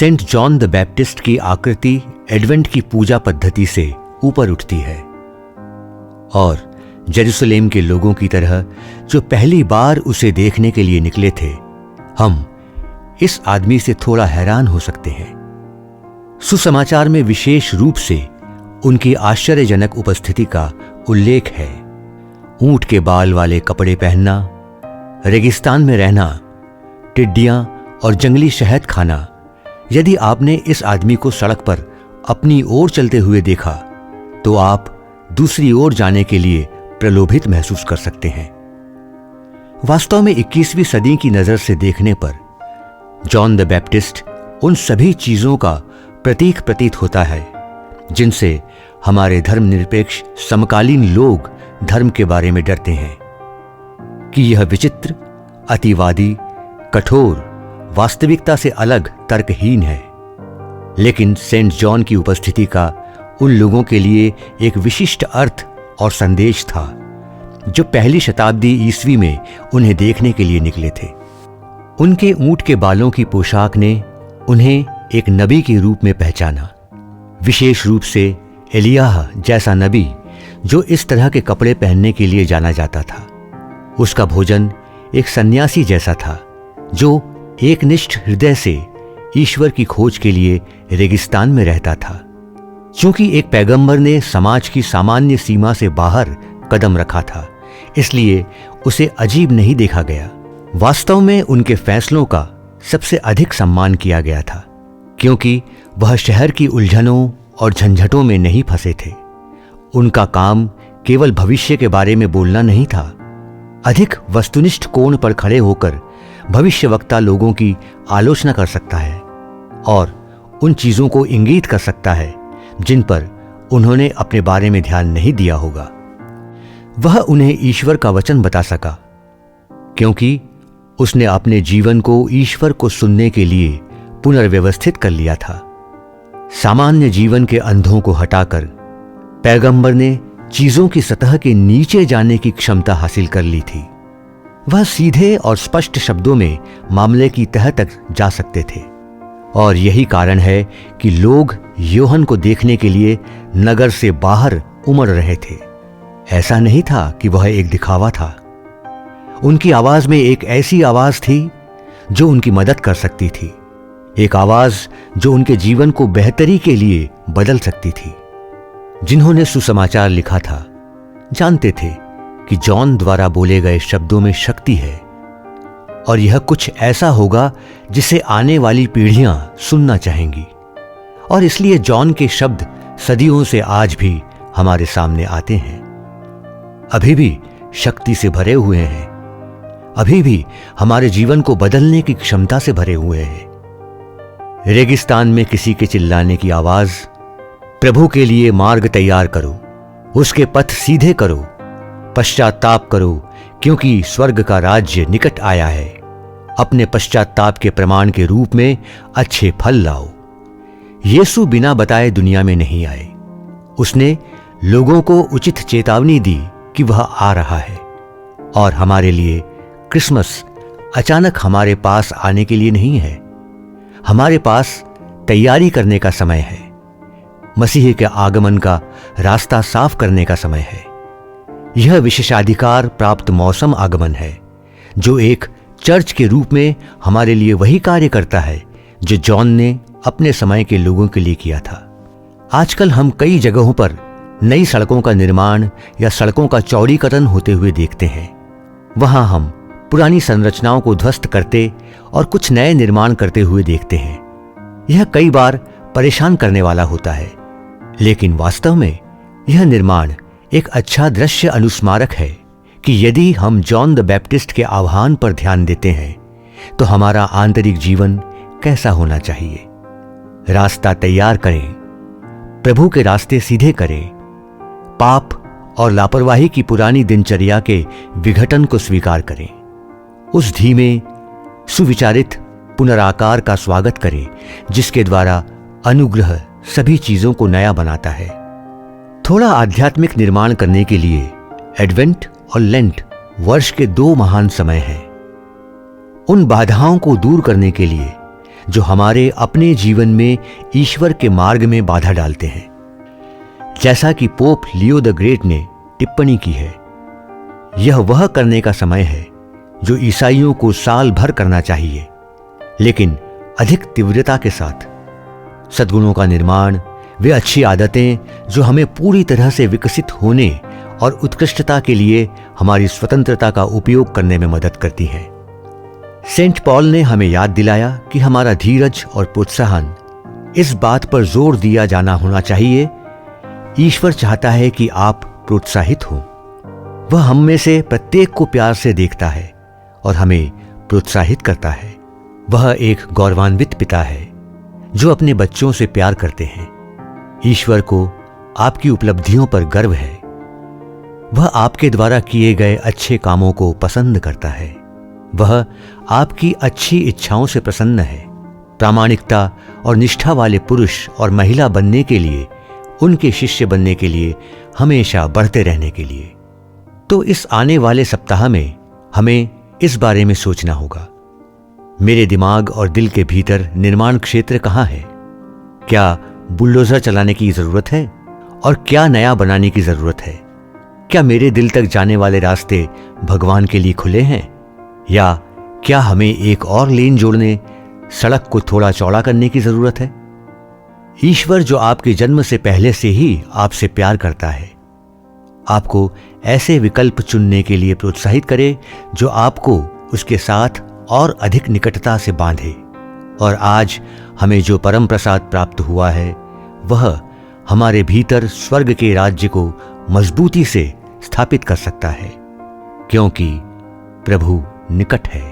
Saint John the Baptist की आकृति advent की पूजा पद्धति से ऊपर उठती है और जेरूसलेम के लोगों की तरह जो पहली बार उसे देखने के लिए निकले थे, हम इस आदमी से थोड़ा हैरान हो सकते हैं। सुसमाचार में विशेष रूप से उनकी आश्चर्यजनक उपस्थिति का उल्लेख है। ऊंट के बाल वाले कपड़े पहनना, रेगिस्तान में रहना, टिड्डियां और जंगली शहद खाना। यदि आपने इस आदमी को सड़क पर अपनी ओर चलते हुए देखा तो आप दूसरी ओर जाने के लिए प्रलोभित महसूस कर सकते हैं। वास्तव में 21वीं सदी की नजर से देखने पर जॉन द बैप्टिस्ट उन सभी चीजों का प्रतीक प्रतीत होता है जिनसे हमारे धर्मनिरपेक्ष समकालीन लोग धर्म के बारे में डरते हैं कि यह विचित्र, अतिवादी, कठोर, वास्तविकता से अलग, तर्कहीन है। लेकिन सेंट जॉन की उपस्थिति का उन लोगों के लिए एक विशिष्ट अर्थ और संदेश था जो पहली शताब्दी ईस्वी में उन्हें देखने के लिए निकले थे। उनके ऊंट के बालों की पोशाक ने उन्हें एक नबी के रूप में पहचाना, विशेष रूप से एलियाह जैसा नबी जो इस तरह के कपड़े पहनने के लिए जाना जाता था। उसका भोजन एक सन्यासी जैसा था जो एकनिष्ठ हृदय से ईश्वर की खोज के लिए रेगिस्तान में रहता था। चूंकि एक पैगंबर ने समाज की सामान्य सीमा से बाहर कदम रखा था, इसलिए उसे अजीब नहीं देखा गया। वास्तव में उनके फैसलों का सबसे अधिक सम्मान किया गया था क्योंकि वह शहर की उलझनों और झंझटों में नहीं फंसे थे। उनका काम केवल भविष्य के बारे में बोलना नहीं था। अधिक वस्तुनिष्ठ कोण पर खड़े होकर भविष्यवक्ता लोगों की आलोचना कर सकता है और उन चीजों को इंगित कर सकता है जिन पर उन्होंने अपने बारे में ध्यान नहीं दिया होगा। वह उन्हें ईश्वर का वचन बता सका क्योंकि उसने अपने जीवन को ईश्वर को सुनने के लिए पुनर्व्यवस्थित कर लिया था। सामान्य जीवन के अंधों को हटाकर पैगंबर ने चीजों की सतह के नीचे जाने की क्षमता हासिल कर ली थी। वह सीधे और स्पष्ट शब्दों में मामले की तह तक जा सकते थे और यही कारण है कि लोग योहन को देखने के लिए नगर से बाहर उमड़ रहे थे। ऐसा नहीं था कि वह एक दिखावा था। उनकी आवाज में एक ऐसी आवाज थी जो उनकी मदद कर सकती थी, एक आवाज जो उनके जीवन को बेहतरी के लिए बदल सकती थी। जिन्होंने सुसमाचार लिखा था जानते थे कि जॉन द्वारा बोले गए शब्दों में शक्ति है और यह कुछ ऐसा होगा जिसे आने वाली पीढ़ियां सुनना चाहेंगी। और इसलिए जॉन के शब्द सदियों से आज भी हमारे सामने आते हैं, अभी भी शक्ति से भरे हुए हैं, अभी भी हमारे जीवन को बदलने की क्षमता से भरे हुए हैं। रेगिस्तान में किसी के चिल्लाने की आवाज, प्रभु के लिए मार्ग तैयार करो, उसके पथ सीधे करो, पश्चाताप करो क्योंकि स्वर्ग का राज्य निकट आया है। अपने पश्चाताप के प्रमाण के रूप में अच्छे फल लाओ। यीशु बिना बताए दुनिया में नहीं आए। उसने लोगों को उचित चेतावनी दी कि वह आ रहा है और हमारे लिए क्रिसमस अचानक हमारे पास आने के लिए नहीं है। हमारे पास तैयारी करने का समय है। मसीह के आगमन का रास्ता साफ करने का समय है। यह विशेषाधिकार प्राप्त मौसम आगमन है जो एक चर्च के रूप में हमारे लिए वही कार्य करता है जो जॉन ने अपने समय के लोगों के लिए किया था। आजकल हम कई जगहों पर नई सड़कों का निर्माण या सड़कों का चौड़ीकरण होते हुए देखते हैं। वहां हम पुरानी संरचनाओं को ध्वस्त करते और कुछ नए निर्माण करते हुए देखते हैं। यह कई बार परेशान करने वाला होता है, लेकिन वास्तव में यह निर्माण एक अच्छा दृश्य अनुस्मारक है कि यदि हम जॉन द बैप्टिस्ट के आह्वान पर ध्यान देते हैं तो हमारा आंतरिक जीवन कैसा होना चाहिए। रास्ता तैयार करें, प्रभु के रास्ते सीधे करें, पाप और लापरवाही की पुरानी दिनचर्या के विघटन को स्वीकार करें, उस धीमे सुविचारित पुनराकार का स्वागत करें जिसके द्वारा अनुग्रह सभी चीजों को नया बनाता है। थोड़ा आध्यात्मिक निर्माण करने के लिए एडवेंट और लेंट वर्ष के 2 महान समय हैं। उन बाधाओं को दूर करने के लिए जो हमारे अपने जीवन में ईश्वर के मार्ग में बाधा डालते हैं। जैसा कि पोप लियो द ग्रेट ने टिप्पणी की है, यह वह करने का समय है जो ईसाइयों को साल भर करना चाहिए, लेकिन अधिक तीव्रता के साथ। सद्गुणों का निर्माण, वे अच्छी आदतें जो हमें पूरी तरह से विकसित होने और उत्कृष्टता के लिए हमारी स्वतंत्रता का उपयोग करने में मदद करती हैं। सेंट पॉल ने हमें याद दिलाया कि हमारा धीरज और प्रोत्साहन इस बात पर जोर दिया जाना होना चाहिए, ईश्वर चाहता है कि आप प्रोत्साहित हों। वह हम में से प्रत्येक को प्यार से देखता है और हमें प्रोत्साहित करता है। वह एक गौरवान्वित पिता है जो अपने बच्चों से प्यार करते हैं। ईश्वर को आपकी उपलब्धियों पर गर्व है। वह आपके द्वारा किए गए अच्छे कामों को पसंद करता है। वह आपकी अच्छी इच्छाओं से प्रसन्न है। प्रामाणिकता और निष्ठा वाले पुरुष और महिला बनने के लिए, उनके शिष्य बनने के लिए, हमेशा बढ़ते रहने के लिए। तो इस आने वाले सप्ताह में हमें इस बारे में सोचना होगा, मेरे दिमाग और दिल के भीतर निर्माण क्षेत्र कहाँ है? क्या बुलडोजर चलाने की जरूरत है और क्या नया बनाने की जरूरत है? क्या मेरे दिल तक जाने वाले रास्ते भगवान के लिए खुले हैं, या क्या हमें एक और लेन जोड़ने, सड़क को थोड़ा चौड़ा करने की जरूरत है? ईश्वर जो आपके जन्म से पहले से ही आपसे प्यार करता है, आपको ऐसे विकल्प चुनने के लिए प्रोत्साहित करे जो आपको उसके साथ और अधिक निकटता से बांधे। और आज हमें जो परम प्रसाद प्राप्त हुआ है, वह हमारे भीतर स्वर्ग के राज्य को मजबूती से स्थापित कर सकता है, क्योंकि प्रभु निकट है।